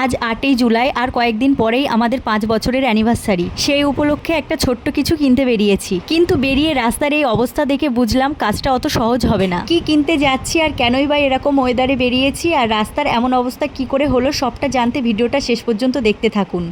আজ 8ই জুলাই, আর কয়েকদিন পরেই আমাদের 5 বছরের অ্যানিভার্সারি। সেই উপলক্ষে একটা ছোট্ট কিছু কিনতে বেরিয়েছি, কিন্তু বেরিয়ে রাস্তার এই অবস্থা দেখে বুঝলাম কাজটা অত সহজ হবে না। কি কিনতে যাচ্ছি আর কেনই বা এরকম ওয়েদারে বেরিয়েছি আর রাস্তার এমন অবস্থা কি করে হলো সবটা জানতে ভিডিওটা শেষ পর্যন্ত দেখতে থাকুন।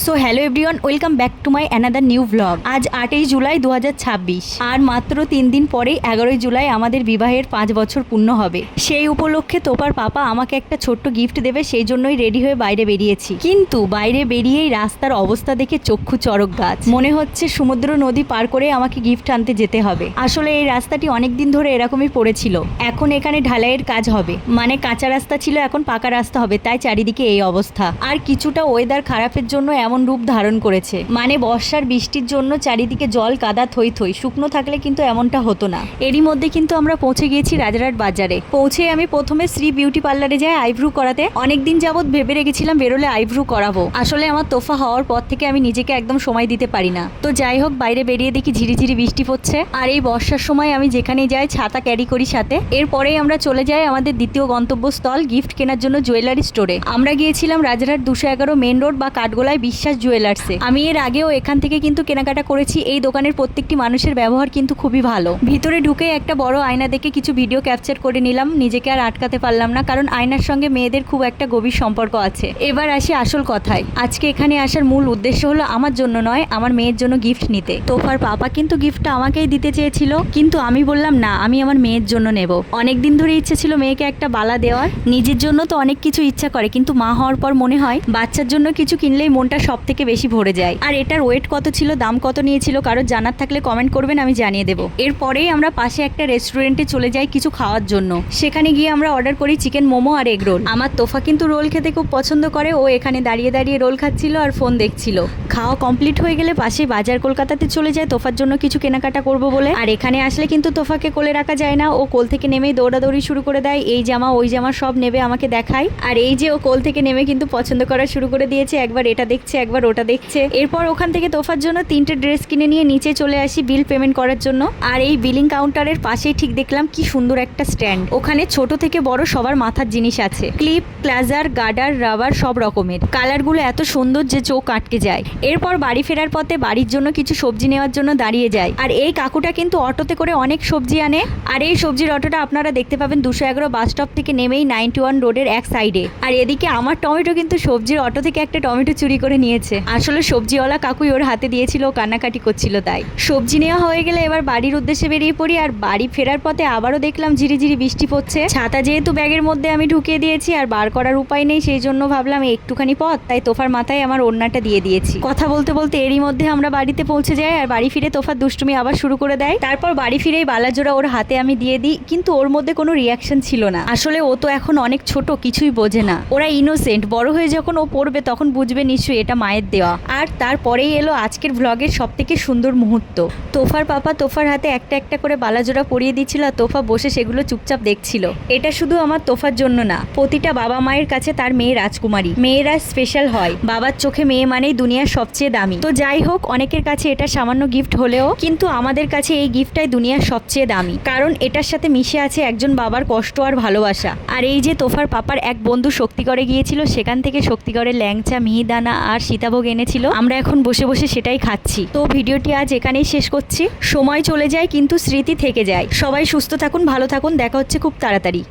So hello everyone, welcome back to my another new vlog. আজ 8ই জুলাই 2026, আর মাত্র 3 দিন পরেই 11ই জুলাই আমাদের বিবাহের 5 বছর পূর্ণ হবে। সেই উপলক্ষে তোপার পাপা আমাকে একটা ছোট্ট গিফট দেবে, সেই জন্যই রেডি হয়ে বাইরে বেরিয়েছি। কিন্তু বাইরে বেরিয়েই রাস্তার অবস্থা দেখে চক্ষু চড়ক গাছ, মনে হচ্ছে সমুদ্র নদী পার করে আমাকে গিফট আনতে যেতে হবে। আসলে এই রাস্তাটি অনেক দিন ধরে এরকমই পড়েছিল, এখন এখানে ঢালাইয়ের কাজ হবে, মানে কাঁচা রাস্তা ছিল এখন পাকা রাস্তা হবে, তাই চারিদিকে এই অবস্থা। আর কিছুটা ওয়েদার খারাপের জন্য এমন রূপ ধারণ করেছে, মানে বর্ষার বৃষ্টির জন্য চারিদিকে জল কাদা থই থই, শুকনো থাকলে কিন্তু এমনটা হতো না। এরই মধ্যে কিন্তু আমরা পৌঁছে গিয়েছি রাজারহাট বাজারে। পৌঁছে আমি প্রথমে শ্রী বিউটি পার্লারে যাই আইব্রু করাতে। অনেকদিন যাবত ভেবে রেখেছিলাম বেরোলে আইব্রু করাবো, আসলে আমার তোফা হওয়ার পর থেকে আমি নিজেকে একদম সময় দিতে পারি না। তো যাই হোক, বাইরে বেরিয়ে দেখি ঝিরিঝিরি বৃষ্টি পড়ছে, আর এই বর্ষার সময় আমি যেখানে যাই ছাতা ক্যারি করি সাথে। এরপরেই আমরা চলে যাই আমাদের দ্বিতীয় গন্তব্যস্থল গিফট কেনার জন্য জুয়েলারি স্টোরে। আমরা গিয়েছিলাম রাজারহাট 211 মেন রোড বা কাঠগোলায় বিশ্বাস জুয়েলার্সে। আমি এর আগেও এখান থেকে কিন্তু কেনাকাটা করেছি। এই দোকানের প্রত্যেকটি মানুষের ব্যবহার কিন্তু খুবই ভালো। ভিতরে ঢুকে একটা বড় আয়না দেখে কিছু ভিডিও ক্যাপচার করে নিলাম, নিজেকে আর আটকাতে পারলাম না, কারণ আয়নার সঙ্গে মেয়েদের খুব একটা গভীর সম্পর্ক আছে। এবার আসি আসল কথায়। আজকে এখানে আসার মূল উদ্দেশ্য হলো আমার জন্য নয়, আমার মেয়ের জন্য গিফট নিতে। তোফার পাপা কিন্তু গিফটটা আমাকেই দিতে চেয়েছিল, কিন্তু আমি বললাম না, আমি আমার মেয়ের জন্য নেব। অনেকদিন ধরে ইচ্ছে ছিল মেয়েকে একটা বালা দেওয়ার। নিজের জন্য তো অনেক কিছু ইচ্ছা করে, কিন্তু মা হওয়ার পর মনে হয় বাচ্চার জন্য কিছু কিনলেই মনটা সব থেকে বেশি ভরে যায়। আর এটার ওয়েট কত ছিল, দাম কত নিয়েছিল, কারো জানার থাকলে কমেন্ট করবেন, আমি জানিয়ে দেবো। এরপরেই আমরা পাশে একটা রেস্টুরেন্টে চলে যাই কিছু খাওয়ার জন্য। সেখানে গিয়ে আমরা অর্ডার করি চিকেন মোমো আর এগ রোল। আমার তোফা কিন্তু রোল খেতে খুব পছন্দ করে, ও এখানে দাঁড়িয়ে দাঁড়িয়ে রোল খাচ্ছিল আর ফোন দেখছিল। খাওয়া কমপ্লিট হয়ে গেলে পাশে বাজার কলকাতাতে চলে যায় তোফার জন্য কিছু কেনাকাটা করব বলে। আর এখানে আসলে কিন্তু তোফাকে কোলে রাখা যায় না, ও কোল থেকে নেমেই দৌড়াদৌড়ি শুরু করে দেয়। এই জামা ওই জামা সব নেবে আমাকে দেখায়। আর এই যে ও কোল থেকে নেমে কিন্তু পছন্দ করা শুরু করে দিয়েছে, একবার এটা দেখছে একবার ওটা দেখছে। এরপর ওখান থেকে তোফার জন্য 3টে ড্রেস কিনে নিয়ে নিচে চলে আসি বিল পেমেন্ট করার জন্য। আর এই বিলিং কাউন্টারের পাশেই ঠিক দেখলাম কি সুন্দর একটা স্ট্যান্ড, ওখানে ছোট থেকে বড় সবার মাথার জিনিস আছে, ক্লিপ, ক্লাজার, গার্ডার, রাবার, সব রকমের। কালারগুলো এত সুন্দর যে চোখ আটকে যায়। এরপর বাড়ি ফেরার পথে বাড়ির জন্য কিছু সবজি নেওয়ার জন্য দাঁড়িয়ে যায়। আর এই কাকুটা কিন্তু অটোতে করে অনেক সবজি আনে। আর এই সবজির অটোটা আপনারা দেখতে পাবেন 211 বাস স্টপ থেকে নেমেই 91 রোডের এক সাইডে। আর এদিকে আমার টমেটো কিন্তু সবজির অটো থেকে একটা টমেটো চুরি করে নিয়েছে। আসলে সবজিওয়ালা কাকুই ওর হাতে দিয়েছিল, ও কান্নাকাটি করছিল তাই। সবজি নেওয়া হয়ে গেলে এবার বাড়ির উদ্দেশ্যে বেরিয়ে পড়ি। আর বাড়ি ফেরার পথে আবারও দেখলাম ঝিরিঝিরি বৃষ্টি পড়ছে। ছাতা যেহেতু ব্যাগের মধ্যে আমি ঢুকিয়ে দিয়েছি আর বার করার উপায় নেই, সেই জন্য ভাবলাম একটুখানি পথ, তাই তোফার মাথায় আমার ওড়নাটা দিয়ে দিয়েছি। কথা বলতে বলতে এরই মধ্যে আমরা বাড়িতে পৌঁছে যাই। আর বাড়ি ফিরে তোফার দুষ্টুমি আবার শুরু করে দেয়। তারপর বাড়ি ফিরেই বালাজোড়া ওর হাতে আমি দিয়ে দিই, কিন্তু ওর মধ্যে কোনো রিয়াকশন ছিল না। আসলে ও তো এখন অনেক ছোট, কিছুই বোঝে না। ওরা ইনোসেন্ট, বড় হয়ে যখন ও পড়বে তখন বুঝবে নিশ্চয়ই এটা মায়ের দেওয়া। আর তারপরেই এলো আজকের ভ্লগের সব থেকে সুন্দর মুহূর্ত। তোফার পাপা তোফার হাতে একটা একটা করে বালাজোড়া পরিয়ে দিচ্ছিল, আর তোফা বসে সেগুলো চুপচাপ দেখছিল। এটা শুধু আমার তোফার জন্য না, প্রতিটা বাবা মায়ের কাছে তার মেয়ে রাজকুমারী। মেয়েরা স্পেশাল হয়, বাবার চোখে মেয়ে মানেই দুনিয়ার সবচেয়ে দামি। তো যাই হোক, অনেকের কাছে এটা সামান্য গিফট হলেও কিন্তু আমাদের কাছে এই গিফটটাই দুনিয়ার সবচেয়ে দামি, কারণ এটার সাথে মিশে আছে একজন বাবার কষ্ট আর ভালোবাসা। আর এই যে তোফার পাপার এক বন্ধু শক্তিগড়ে গিয়েছিল, সেখান থেকে শক্তিগড়ের ল্যাংচা, মিহিদানা আর সীতাভোগ এনেছিল। আমরা এখন বসে বসে সেটাই খাচ্ছি। তো ভিডিওটি আজ এখানেই শেষ করছি। সময় চলে যায় কিন্তু স্মৃতি থেকে যায়। সবাই সুস্থ থাকুন, ভালো থাকুন, দেখা হচ্ছে খুব তাড়াতাড়ি।